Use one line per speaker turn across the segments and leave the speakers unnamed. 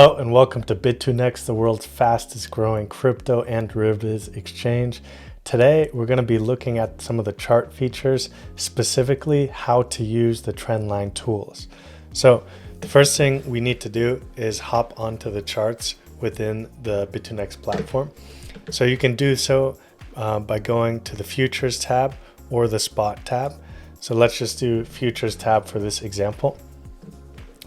Hello and welcome to Bitunix, the world's fastest growing crypto and derivatives exchange. Today, we're going to be looking at some of the chart features, specifically how to use the Trendline tools. So the first thing we need to do is hop onto the charts within the Bitunix platform. So you can do so by going to the Futures tab or the Spot tab. So let's just do Futures tab for this example.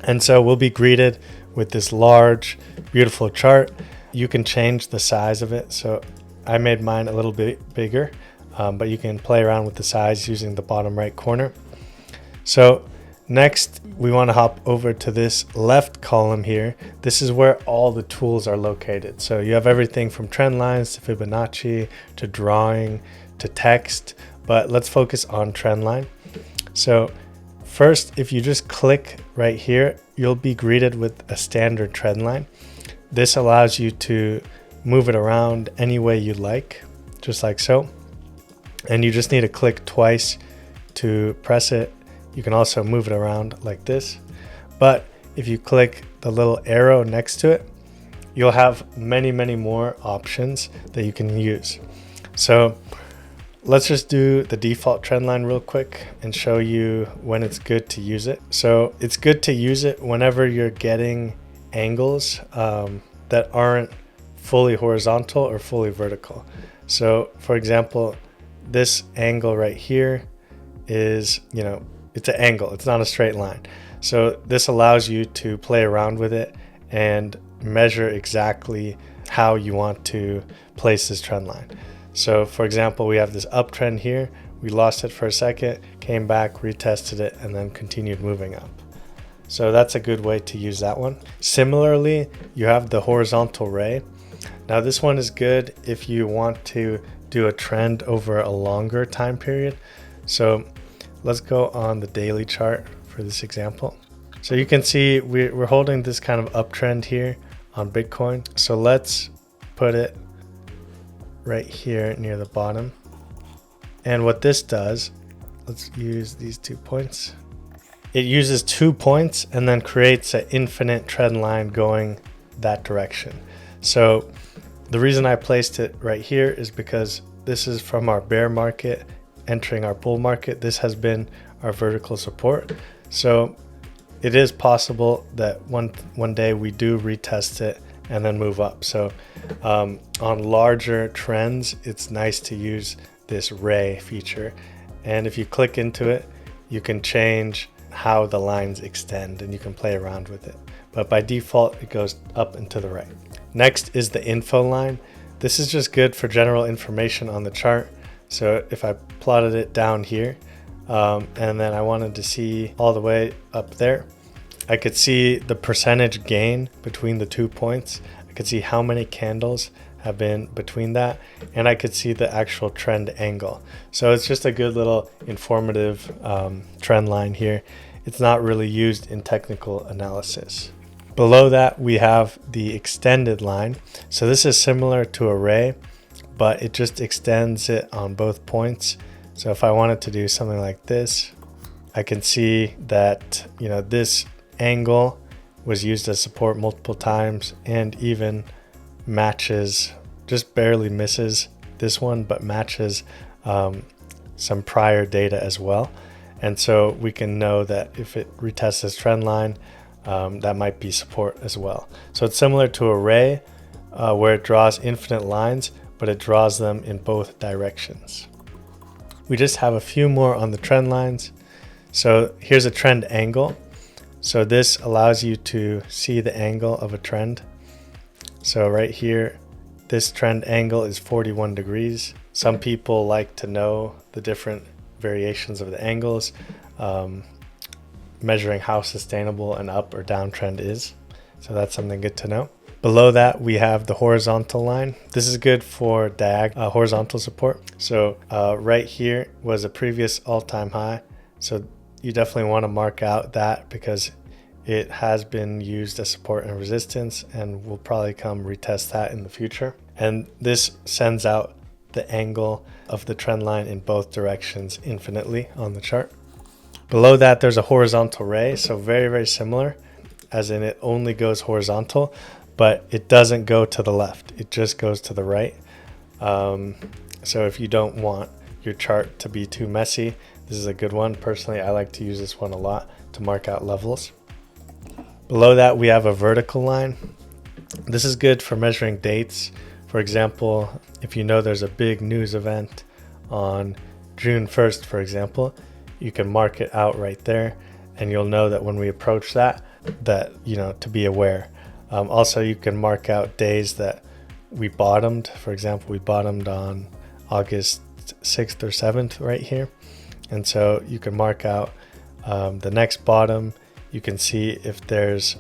And so we'll be greeted with this large, beautiful chart. You can change the size of it. So I made mine a little bit bigger, but you can play around with the size using the bottom right corner. So next, we want to hop over to this left column here. This is where all the tools are located. So you have everything from Trendlines to Fibonacci to drawing to text, but let's focus on Trendline. So first, if you just click right here, you'll be greeted with a standard trend line. This allows you to move it around any way you like, just like so. And you just need to click twice to press it. You can also move it around like this. But if you click the little arrow next to it, you'll have many more options that you can use. So let's just do the default trend line real quick and show you when it's good to use it. So it's good to use it whenever you're getting angles that aren't fully horizontal or fully vertical. So for example, this angle right here is, it's an angle, it's not a straight line. So this allows you to play around with it and measure exactly how you want to place this trend line. So for example, we have this uptrend here. We lost it for a second, came back, retested it, and then continued moving up. So that's a good way to use that one. Similarly, you have the horizontal ray. Now this one is good if you want to do a trend over a longer time period. So let's go on the daily chart for this example. So you can see we're holding this kind of uptrend here on Bitcoin. So let's put it right here near the bottom. And what this does, let's use these 2 points. It uses 2 points and then creates an infinite trend line going that direction. So the reason I placed it right here is because this is from our bear market entering our bull market. This has been our vertical support. So it is possible that one day we do retest it and then move up. So on larger trends, it's nice to use this ray feature. And if you click into it, you can change how the lines extend and you can play around with it. But by default, it goes up and to the right. Next is the info line. This is just good for general information on the chart. So if I plotted it down here, and then I wanted to see all the way up there, I could see the percentage gain between the 2 points. I could see how many candles have been between that, and I could see the actual trend angle. So it's just a good little informative trend line here. It's not really used in technical analysis. Below that, we have the extended line. So this is similar to a ray, but it just extends it on both points. So if I wanted to do something like this, I can see that, this angle was used as support multiple times and even matches, just barely misses this one, but matches some prior data as well. And so we can know that if it retests this trend line, that might be support as well. So it's similar to a ray where it draws infinite lines, but it draws them in both directions. We just have a few more on the trend lines. So here's a trend angle. So this allows you to see the angle of a trend. So right here, this trend angle is 41 degrees. Some people like to know the different variations of the angles, measuring how sustainable an up or down trend is. So that's something good to know. Below that, we have the horizontal line. This is good for horizontal support. So right here was a previous all-time high. So you definitely want to mark out that because it has been used as support and resistance, and we'll probably come retest that in the future. And this sends out the angle of the trend line in both directions infinitely on the chart. Below that, there's a horizontal ray. So very similar. as in it only goes horizontal, but it doesn't go to the left. It just goes to the right. So if you don't want your chart to be too messy, this is a good one. Personally, I like to use this one a lot to mark out levels. Below that, we have a vertical line. This is good for measuring dates. For example, if you know there's a big news event on June 1st, for example, you can mark it out right there, and you'll know that when we approach that, to be aware. Also, you can mark out days that we bottomed. For example, we bottomed on August 6th or 7th right here. And so you can mark out the next bottom. You can see if there's,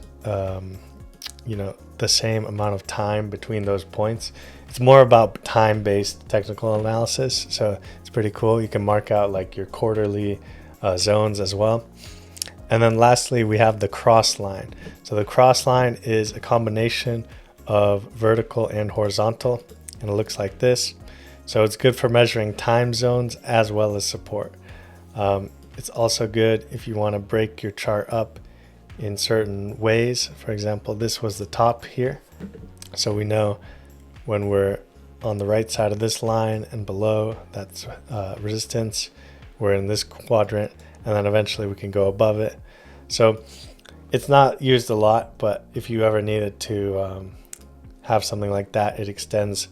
the same amount of time between those points. It's more about time-based technical analysis. So it's pretty cool. You can mark out like your quarterly zones as well. And then lastly, we have the cross line. So the cross line is a combination of vertical and horizontal, and it looks like this. So it's good for measuring time zones as well as support. It's also good if you want to break your chart up in certain ways. For example, this was the top here. So we know when we're on the right side of this line and below, that's resistance. We're in this quadrant, and then eventually we can go above it. So it's not used a lot, but if you ever needed to have something like that, it extends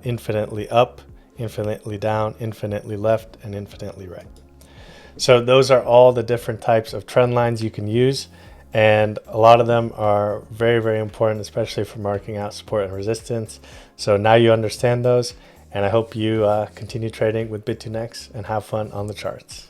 infinitely up, infinitely down, infinitely left, and infinitely right. So those are all the different types of trend lines you can use, and a lot of them are very, very important, especially for marking out support and resistance. So now you understand those, and I hope you continue trading with Bitniux and have fun on the charts.